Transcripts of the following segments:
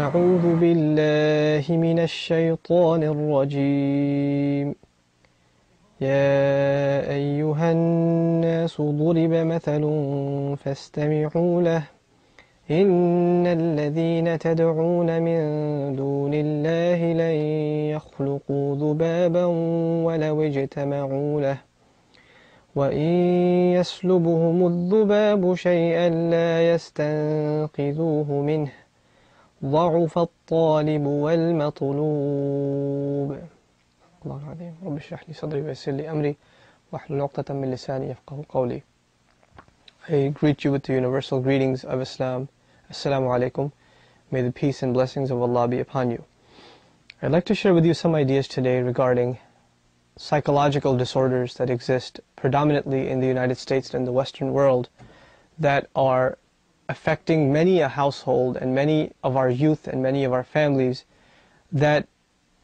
أعوذ بالله من الشيطان الرجيم يا أيها الناس ضرب مثل فاستمعوا له إن الذين تدعون من دون الله لن يخلقوا ذبابا ولو اجتمعوا له وإن يسلبهم الذباب شيئا لا يستنقذوه منه ضعف الطالب والمطلوب. الله العظيم. رب اشرح لي صدري ويسر لي أمري واحلل عقدة من لساني يفقهوا قولي. I greet you with the universal greetings of Islam. Assalamu alaikum. May the peace and blessings of Allah be upon you. I'd like to share with you some ideas today regarding psychological disorders that exist predominantly in the United States and the Western world that are affecting many a household and many of our youth and many of our families that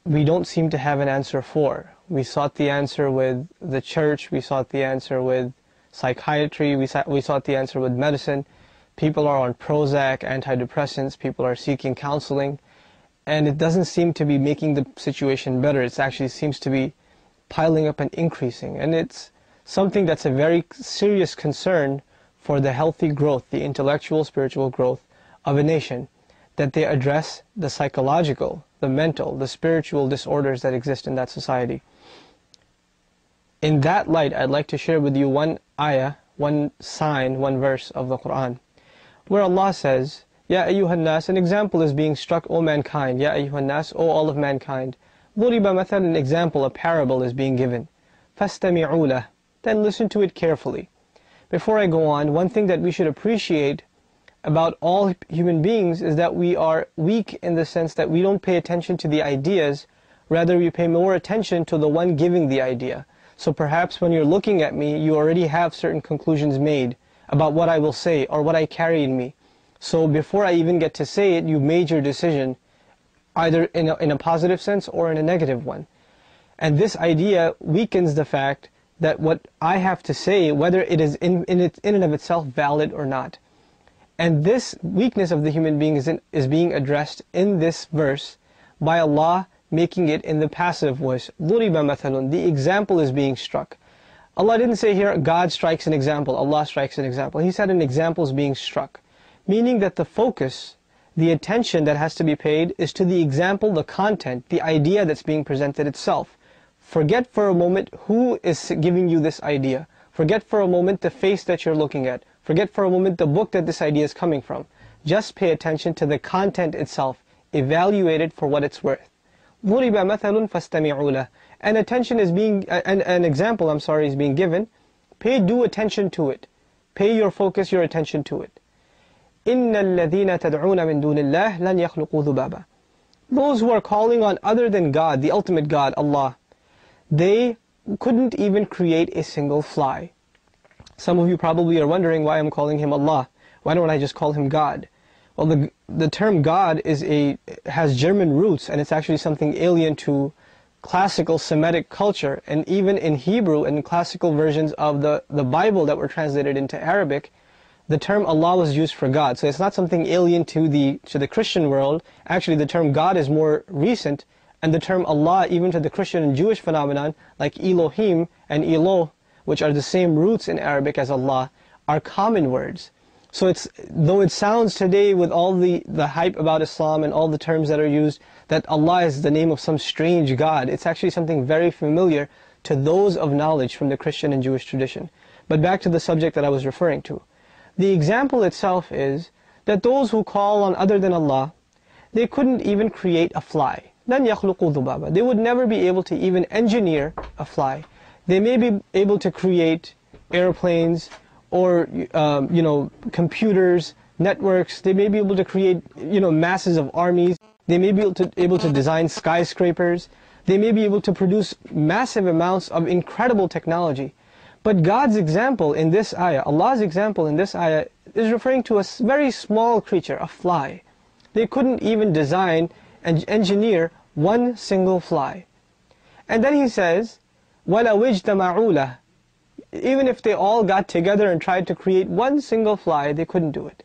we don't seem to have an answer for. We sought the answer with the church, we sought the answer with psychiatry, we sought the answer with medicine. People are on Prozac, antidepressants, people are seeking counseling, and it doesn't seem to be making the situation better. It actually seems to be piling up and increasing, and it's something that's a very serious concern for the healthy growth, the intellectual, spiritual growth of a nation, that they address the psychological, the mental, the spiritual disorders that exist in that society. In that light, I'd like to share with you one ayah, one sign, one verse of the Quran, where Allah says, Ya ayyuhan nas, an example is being struck, O mankind. Ya ayyuhan nas, O all of mankind. ضُرِبَ مثل, an example, a parable is being given. فَاسْتَمِعُوا لَهُ, then listen to it carefully. Before I go on, one thing that we should appreciate about all human beings is that we are weak in the sense that we don't pay attention to the ideas, rather we pay more attention to the one giving the idea. So perhaps when you're looking at me, you already have certain conclusions made about what I will say or what I carry in me. So before I even get to say it, you've made your decision either in a positive sense or in a negative one. And this idea weakens the fact that what I have to say, whether it is in and of itself valid or not. And this weakness of the human being is being addressed in this verse by Allah, making it in the passive voice. ضُرِبَ مَثَلٌ, the example is being struck. Allah didn't say here, God strikes an example, Allah strikes an example. He said an example is being struck. Meaning that the focus, the attention that has to be paid is to the example, the content, the idea that's being presented itself. Forget for a moment who is giving you this idea. Forget for a moment the face that you're looking at. Forget for a moment the book that this idea is coming from. Just pay attention to the content itself. Evaluate it for what it's worth. ضُرِبَ مَثَلٌ فَاسْتَمِعُوا لَهُ. An example is being given. Pay due attention to it. Pay your focus, your attention to it. إِنَّ الَّذِينَ تَدْعُونَ مِن دُونِ اللَّهِ لَنْ يَخْلُقُوا ذُبَابًا. Those who are calling on other than God, the ultimate God, Allah, they couldn't even create a single fly. Some of you probably are wondering why I'm calling him Allah. Why don't I just call him God? Well, the term God has German roots, and it's actually something alien to classical Semitic culture. And even in Hebrew and classical versions of the Bible that were translated into Arabic, the term Allah was used for God. So it's not something alien to the Christian world. Actually, the term God is more recent, and the term Allah, even to the Christian and Jewish phenomenon, like Elohim and Eloh, which are the same roots in Arabic as Allah, are common words. So though it sounds today with all the hype about Islam and all the terms that are used, that Allah is the name of some strange God, it's actually something very familiar to those of knowledge from the Christian and Jewish tradition. But back to the subject that I was referring to. The example itself is that those who call on other than Allah, they couldn't even create a fly. لَنْ يَخْلُقُوا ذُبَابًا. They would never be able to even engineer a fly. They may be able to create airplanes or computers, networks. They may be able to create masses of armies. They may be able to design skyscrapers. They may be able to produce massive amounts of incredible technology. But God's example in this ayah, Allah's example in this ayah, is referring to a very small creature, a fly. They couldn't even design and engineer one single fly. And then he says, وَلَوْ اجْتَمَعُوا لَهُ. Even if they all got together and tried to create one single fly, they couldn't do it.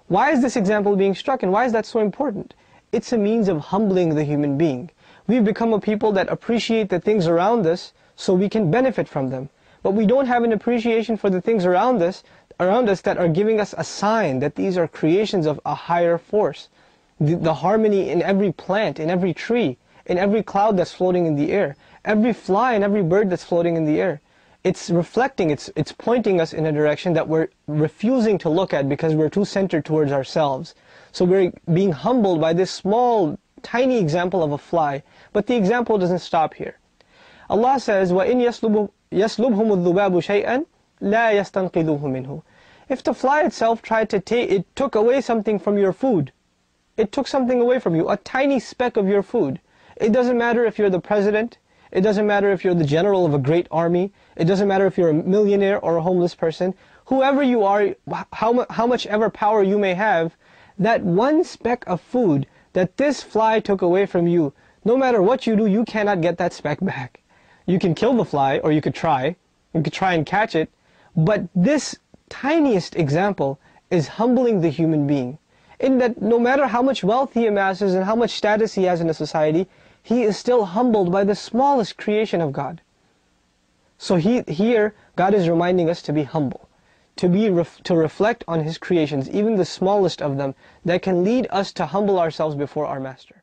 Why is this example being struck, and why is that so important? it's a means of humbling the human being. We've become a people that appreciate the things around us so we can benefit from them. But we don't have an appreciation for the things around us that are giving us a sign that these are creations of a higher force. The harmony in every plant, in every tree, in every cloud that's floating in the air, every fly and every bird that's floating in the air. It's reflecting, it's pointing us in a direction that we're refusing to look at because we're too centered towards ourselves. So we're being humbled by this small, tiny example of a fly. But the example doesn't stop here. Allah says, وَإِنْ يَسْلُبْهُمُ الذُّبَابُ شَيْئًا لَا يَسْتَنْقِذُوهُ مِنْهُ. If the fly itself tried to it took away something from your food. It took something away from you, a tiny speck of your food. It doesn't matter if you're the president. It doesn't matter if you're the general of a great army. It doesn't matter if you're a millionaire or a homeless person. Whoever you are, how much ever power you may have, that one speck of food that this fly took away from you, no matter what you do, you cannot get that speck back. You can kill the fly, or you could try. You could try and catch it. But this tiniest example is humbling the human being, in that no matter how much wealth he amasses and how much status he has in a society, he is still humbled by the smallest creation of God. So here, God is reminding us to be humble, to reflect on His creations, even the smallest of them, that can lead us to humble ourselves before our Master.